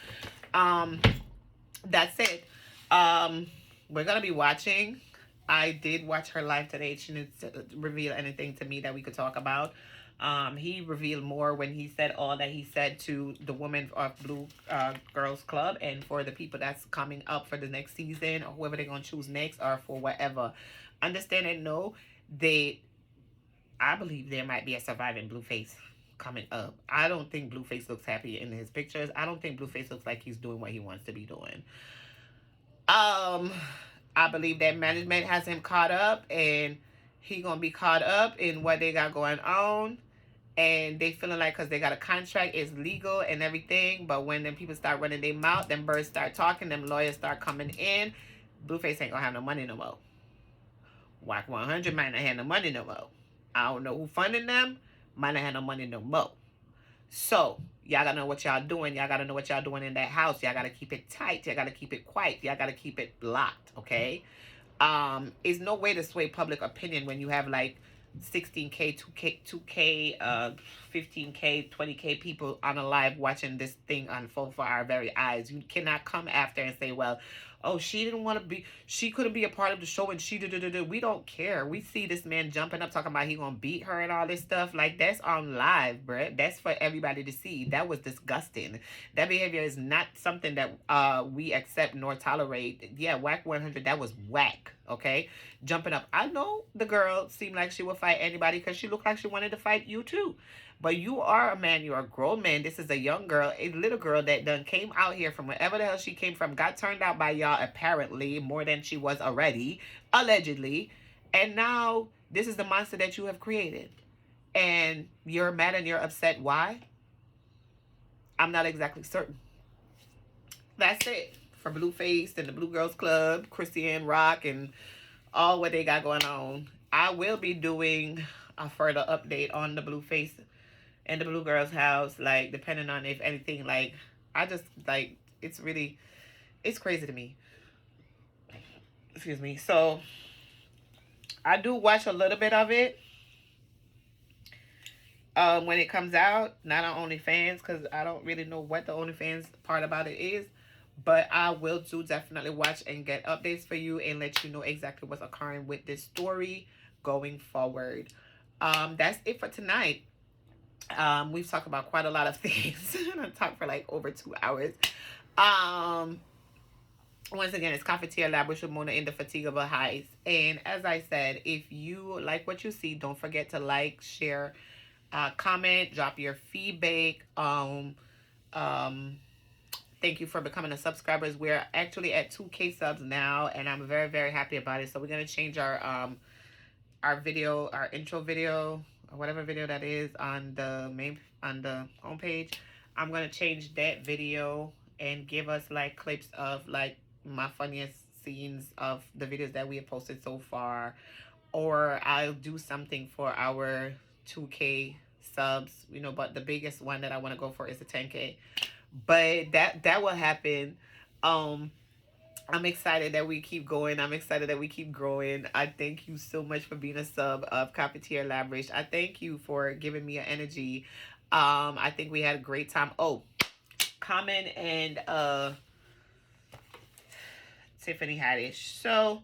That's it. We're going to be watching. I did watch her live today. She didn't reveal anything to me that we could talk about. He revealed more when he said all that he said to the women of Blue Girls Club and for the people that's coming up for the next season or whoever they're going to choose next or for whatever. Understand and know that I believe there might be a surviving Blueface coming up. I don't think Blueface looks happy in his pictures. I don't think Blueface looks like he's doing what he wants to be doing. Um, I believe that management has him caught up, and he gonna be caught up in what they got going on. And they feeling like because they got a contract, it's legal and everything. But when them people start running their mouth, them birds start talking, them lawyers start coming in. Blueface ain't gonna have no money no more. Wack 100 might not have no money no more. I don't know who funding them. Might not have no money no more. So y'all gotta know what y'all doing. Y'all gotta know what y'all doing in that house. Y'all gotta keep it tight. Y'all gotta keep it quiet. Y'all gotta keep it locked. Okay. Is no way to sway public opinion when you have like 16K, 2K, 15K, 20K people on a live watching this thing unfold for our very eyes. You cannot come after and say, well, oh, she didn't want to be, she couldn't be a part of the show and she did. We don't care. We see this man jumping up talking about he gonna beat her and all this stuff. Like, that's on live, bruh. That's for everybody to see. That was disgusting. That behavior is not something that we accept nor tolerate. Yeah, Wack 100, that was whack. Okay, jumping up. I know the girl seemed like she would fight anybody because she looked like she wanted to fight you too. But you are a man, you're a grown man. This is a young girl, a little girl that done came out here from wherever the hell she came from, got turned out by y'all apparently more than she was already, allegedly. And now this is the monster that you have created. And you're mad and you're upset. Why? I'm not exactly certain. That's it. For Blueface and the Blue Girls Club, Chrisean, RHOP, and all what they got going on. I will be doing a further update on the Blueface and the Blue Girls house, like, depending on if anything, like, I just, like, it's really, it's crazy to me. Excuse me. So, I do watch a little bit of it when it comes out, not on OnlyFans, because I don't really know what the OnlyFans part about it is. But I will do definitely watch and get updates for you and let you know exactly what's occurring with this story going forward. That's it for tonight. We've talked about quite a lot of things. I've talked for like over 2 hours. Once again, it's Cafeteria Lab with Mona Indefatigable Heights. And as I said, if you like what you see, don't forget to like, share, comment, drop your feedback. Thank you for becoming a subscribers. We're actually at 2K subs now, and I'm very, very happy about it. So we're gonna change our video, our intro video, or whatever video that is on the homepage. I'm gonna change that video and give us like clips of like my funniest scenes of the videos that we have posted so far, or I'll do something for our 2K subs. You know, but the biggest one that I want to go for is the 10K. But that will happen. I'm excited that we keep going. I'm excited that we keep growing. I thank you so much for being a sub of Cafeteria Lavish. I thank you for giving me an energy. I think we had a great time. Oh, Common and Tiffany Haddish. So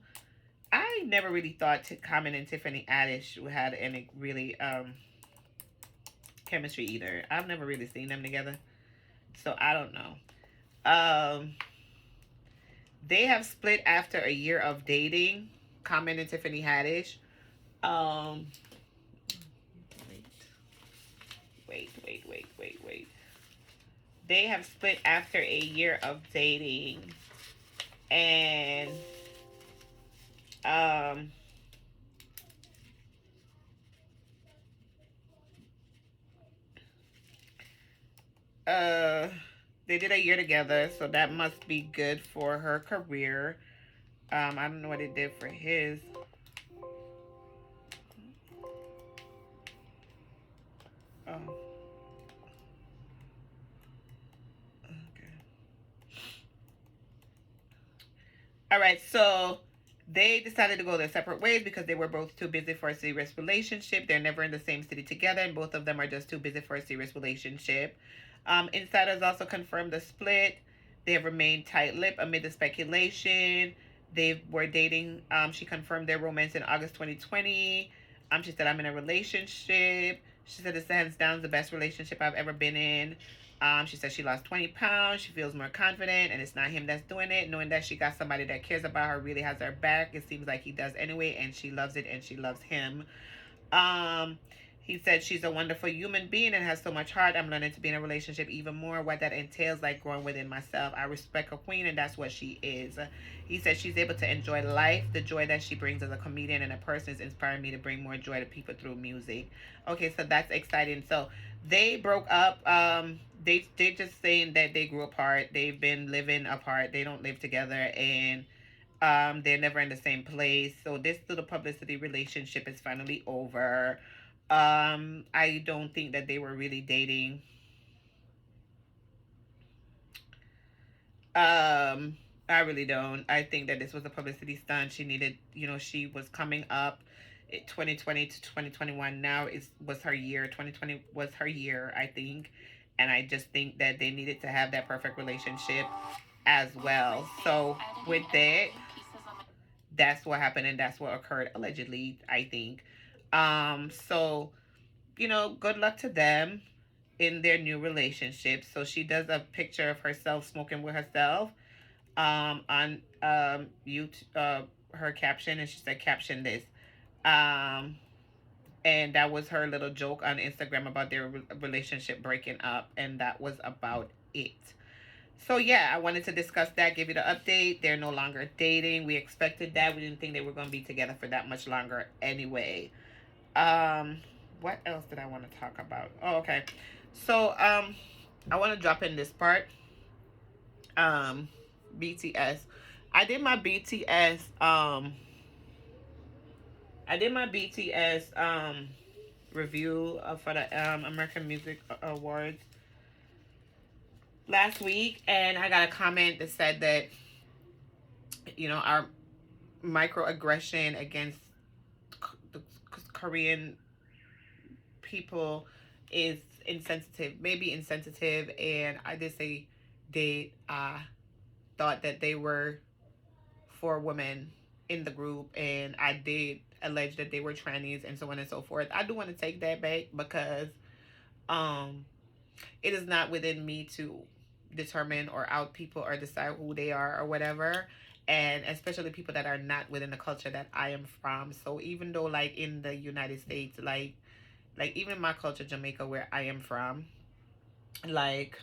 I never really thought Common and Tiffany Haddish had any really chemistry either. I've never really seen them together. So I don't know. They have split after a year of dating. Common and Tiffany Haddish. Wait. They have split after a year of dating. And they did a year together, so that must be good for her career. I don't know what it did for his. Oh. Okay. All right, so they decided to go their separate ways because they were both too busy for a serious relationship. They're never in the same city together, and both of them are just too busy for a serious relationship. Insiders also confirmed the split. They have remained tight-lipped amid the speculation. They were dating. She confirmed their romance in August 2020. She said, I'm in a relationship. She said, it's hands down the best relationship I've ever been in. She said she lost 20 pounds. She feels more confident, and it's not him that's doing it. Knowing that she got somebody that cares about her, really has her back. It seems like he does anyway, and she loves it, and she loves him. He said she's a wonderful human being and has so much heart. I'm learning to be in a relationship even more. What that entails, like growing within myself. I respect a queen, and that's what she is. He said she's able to enjoy life. The joy that she brings as a comedian and a person is inspiring me to bring more joy to people through music. Okay, so that's exciting. So they broke up. They just saying that they grew apart. They've been living apart. They don't live together, and they're never in the same place. So this little publicity relationship is finally over. I don't think that they were really dating. I really don't. I think that this was a publicity stunt. She needed, she was coming up 2020 to 2021. Now is was her year. 2020 was her year, I think. And I just think that they needed to have that perfect relationship as well. So with that, that's what happened and that's what occurred allegedly, I think. So, good luck to them in their new relationship. So she does a picture of herself smoking with herself on YouTube, her caption, and she said, "Caption this." Um, and that was her little joke on Instagram about their relationship breaking up, and that was about it. So yeah, I wanted to discuss that, give you the update. They're no longer dating. We expected that. We didn't think they were going to be together for that much longer anyway. Um, what else did I want to talk about? Oh, okay. So I want to drop in this part. BTS. I did my BTS. I did my BTS review for the American Music Awards last week, and I got a comment that said that our microaggression against the Korean people is insensitive, maybe insensitive, and I did say they thought that they were for women in the group, and I did allege that they were trannies and so on and so forth. I do want to take that back because it is not within me to determine or out people or decide who they are or whatever, and especially people that are not within the culture that I am from. So even though like in the United States, like even my culture, Jamaica, where I am from, like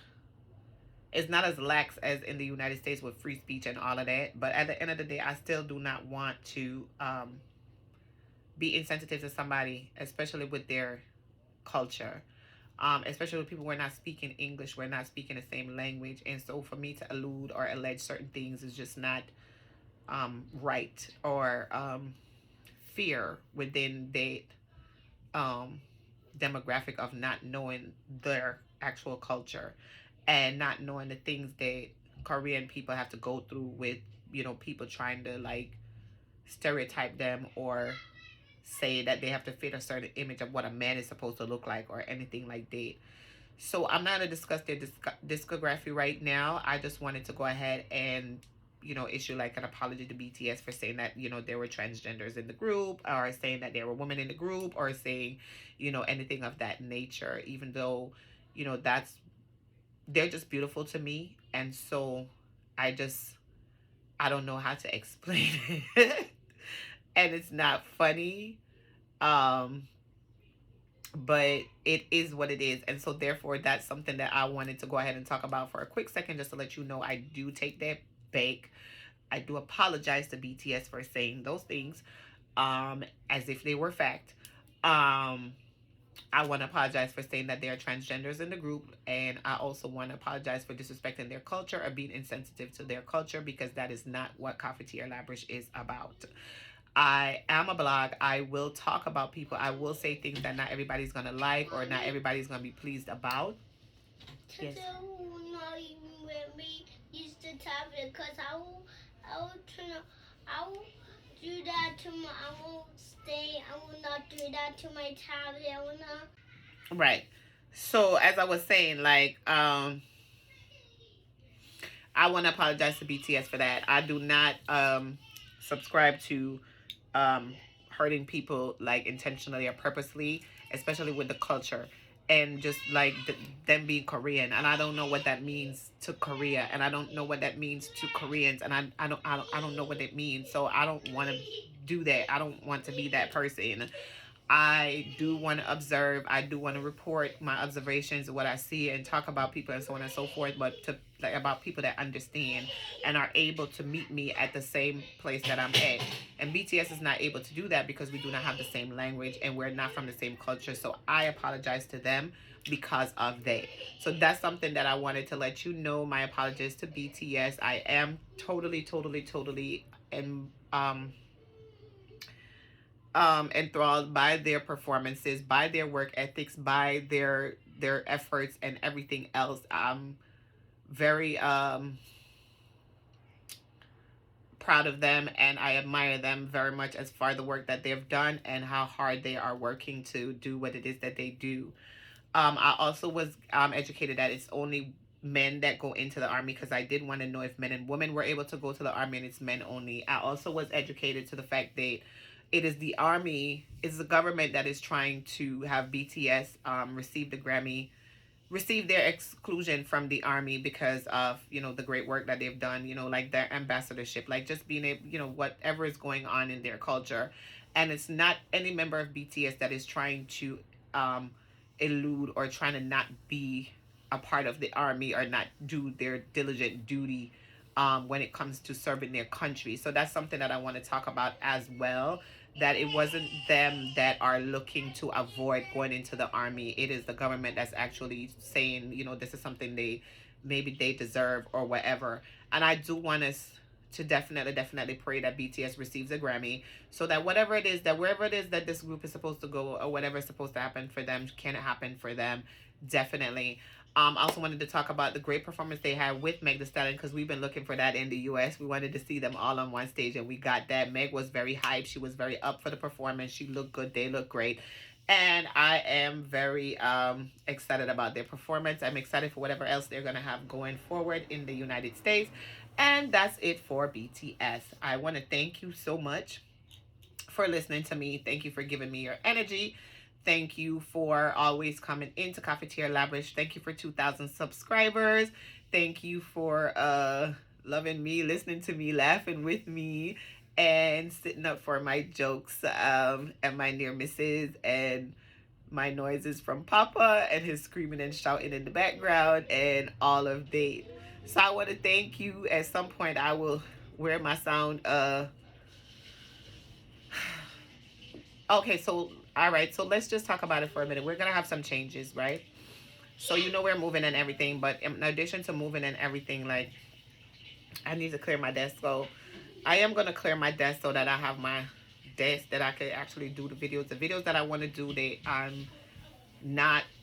it's not as lax as in the United States with free speech and all of that. But at the end of the day, I still do not want to be insensitive to somebody, especially with their culture. Especially with people who are not speaking English, we're not speaking the same language. And so for me to allude or allege certain things is just not right, or fear within that demographic of not knowing their actual culture and not knowing the things that Korean people have to go through with, people trying to like stereotype them or say that they have to fit a certain image of what a man is supposed to look like or anything like that. So I'm not going to discuss their discography right now. I just wanted to go ahead and, issue like an apology to BTS for saying that, there were transgenders in the group, or saying that there were women in the group, or saying, anything of that nature, even though, they're just beautiful to me. And so I don't know how to explain it. And it's not funny. But it is what it is. And so therefore that's something that I wanted to go ahead and talk about for a quick second, just to let you know I do take that back. I do apologize to BTS for saying those things as if they were fact. I want to apologize for saying that there are transgenders in the group, and I also want to apologize for disrespecting their culture or being insensitive to their culture, because that is not what Cafetiere Labrish is about. I am a blog. I will talk about people. I will say things that not everybody's going to like or not everybody's going to be pleased about. Yes. Not even with me use the tablet, because I will do that to my, I will not do that to my tablet. I will not. Right. So as I was saying, like, I want to apologize to BTS for that. I do not subscribe to hurting people like intentionally or purposely, especially with the culture and just like them being Korean, and I don't know what that means to Korea, and I don't know what that means to Koreans, and I don't know what it means. So I don't want to do that. I don't want to be that person. I do want to observe. I do want to report my observations, what I see, and talk about people and so on and so forth. But to like about people that understand and are able to meet me at the same place that I'm at. And BTS is not able to do that because we do not have the same language and we're not from the same culture. So I apologize to them because of that. So that's something that I wanted to let you know. My apologies to BTS. I am totally and enthralled by their performances, by their work ethics, by their efforts and everything else. I'm very proud of them, and I admire them very much as far as the work that they've done and how hard they are working to do what it is that they do. I also was educated that it's only men that go into the army, because I did want to know if men and women were able to go to the army, and it's men only. I also was educated to the fact that it is the army, it's the government that is trying to have BTS receive their exclusion from the army because of, you know, the great work that they've done, you know, like their ambassadorship, like just being able, you know, whatever is going on in their culture. And it's not any member of BTS that is trying to elude or trying to not be a part of the army or not do their diligent duty when it comes to serving their country. So that's something that I want to talk about as well, that it wasn't them that are looking to avoid going into the army. It is the government that's actually saying, you know, this is something maybe they deserve or whatever. And I do want us to definitely pray that BTS receives a Grammy, so that whatever it is, that wherever it is that this group is supposed to go or whatever is supposed to happen for them can happen for them. Definitely. I also wanted to talk about the great performance they had with Meg Thee Stallion, because we've been looking for that in the US. We wanted to see them all on one stage, and we got that. Meg was very hyped. She was very up for the performance. She looked good. They looked great. And I am very excited about their performance. I'm excited for whatever else they're going to have going forward in the United States. And that's it for BTS. I want to thank you so much for listening to me. Thank you for giving me your energy. Thank you for always coming into Cafeteria Lavish. Thank you for 2,000 subscribers. Thank you for loving me, listening to me, laughing with me, and sitting up for my jokes and my near misses and my noises from Papa and his screaming and shouting in the background and all of that. So I want to thank you. At some point, I will wear my sound. Okay, so all right, so let's just talk about it for a minute. We're gonna have some changes, right? So you know we're moving and everything, but in addition to moving and everything, like I need to clear my desk. So I am gonna clear my desk so that I have my desk that I could actually do the videos. The videos that I want to do, I'm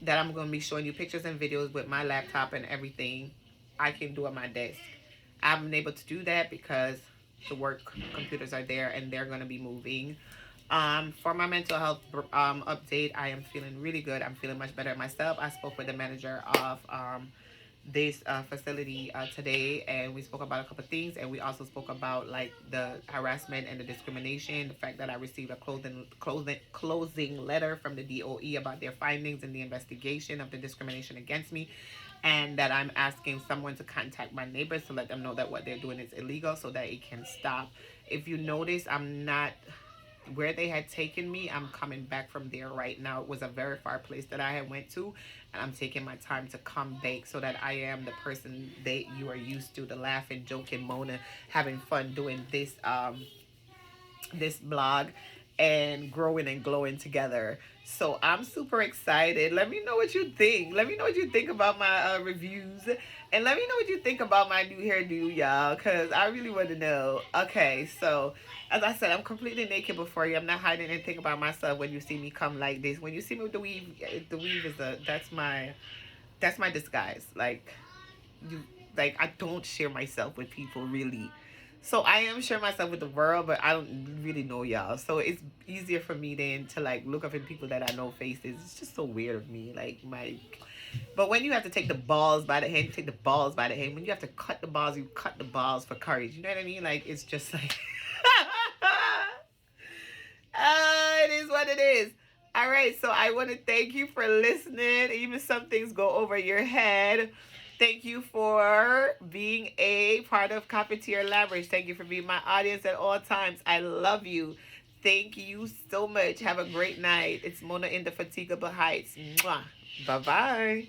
gonna be showing you pictures and videos with my laptop and everything. I can do at my desk. I'm able to do that because the work computers are there and they're gonna be moving. For my mental health update, I am feeling really good. I'm feeling much better myself. I spoke with the manager of this facility today, and we spoke about a couple of things, and we also spoke about like the harassment and the discrimination, the fact that I received a closing letter from the DOE about their findings in the investigation of the discrimination against me, and that I'm asking someone to contact my neighbors to let them know that what they're doing is illegal so that it can stop. If you notice, I'm not where they had taken me. I'm coming back from there right now. It was a very far place that I had went to, and I'm taking my time to come back so that I am the person that you are used to, the laughing, joking, moaning, having fun doing this blog and growing and glowing together. So I'm super excited. Let me know what you think. Let me know what you think about my reviews, and let me know what you think about my new hairdo, y'all, because I really want to know. Okay, so as I said, I'm completely naked before you. I'm not hiding anything about myself when you see me come like this. When you see me with the weave is that's my disguise. Like I don't share myself with people really. So I am sharing myself with the world, but I don't really know y'all. So it's easier for me then to like look up at people that I know faces. It's just so weird of me. But when you have to take the balls by the hand, you take the balls by the hand. When you have to cut the balls, you cut the balls for courage. You know what I mean? Like, it's just like, it is what it is. All right, so I want to thank you for listening. Even some things go over your head. Thank you for being a part of Cafeteria Lavish. Thank you for being my audience at all times. I love you. Thank you so much. Have a great night. It's Mona in the Fatigable Heights. Mwah. Bye bye.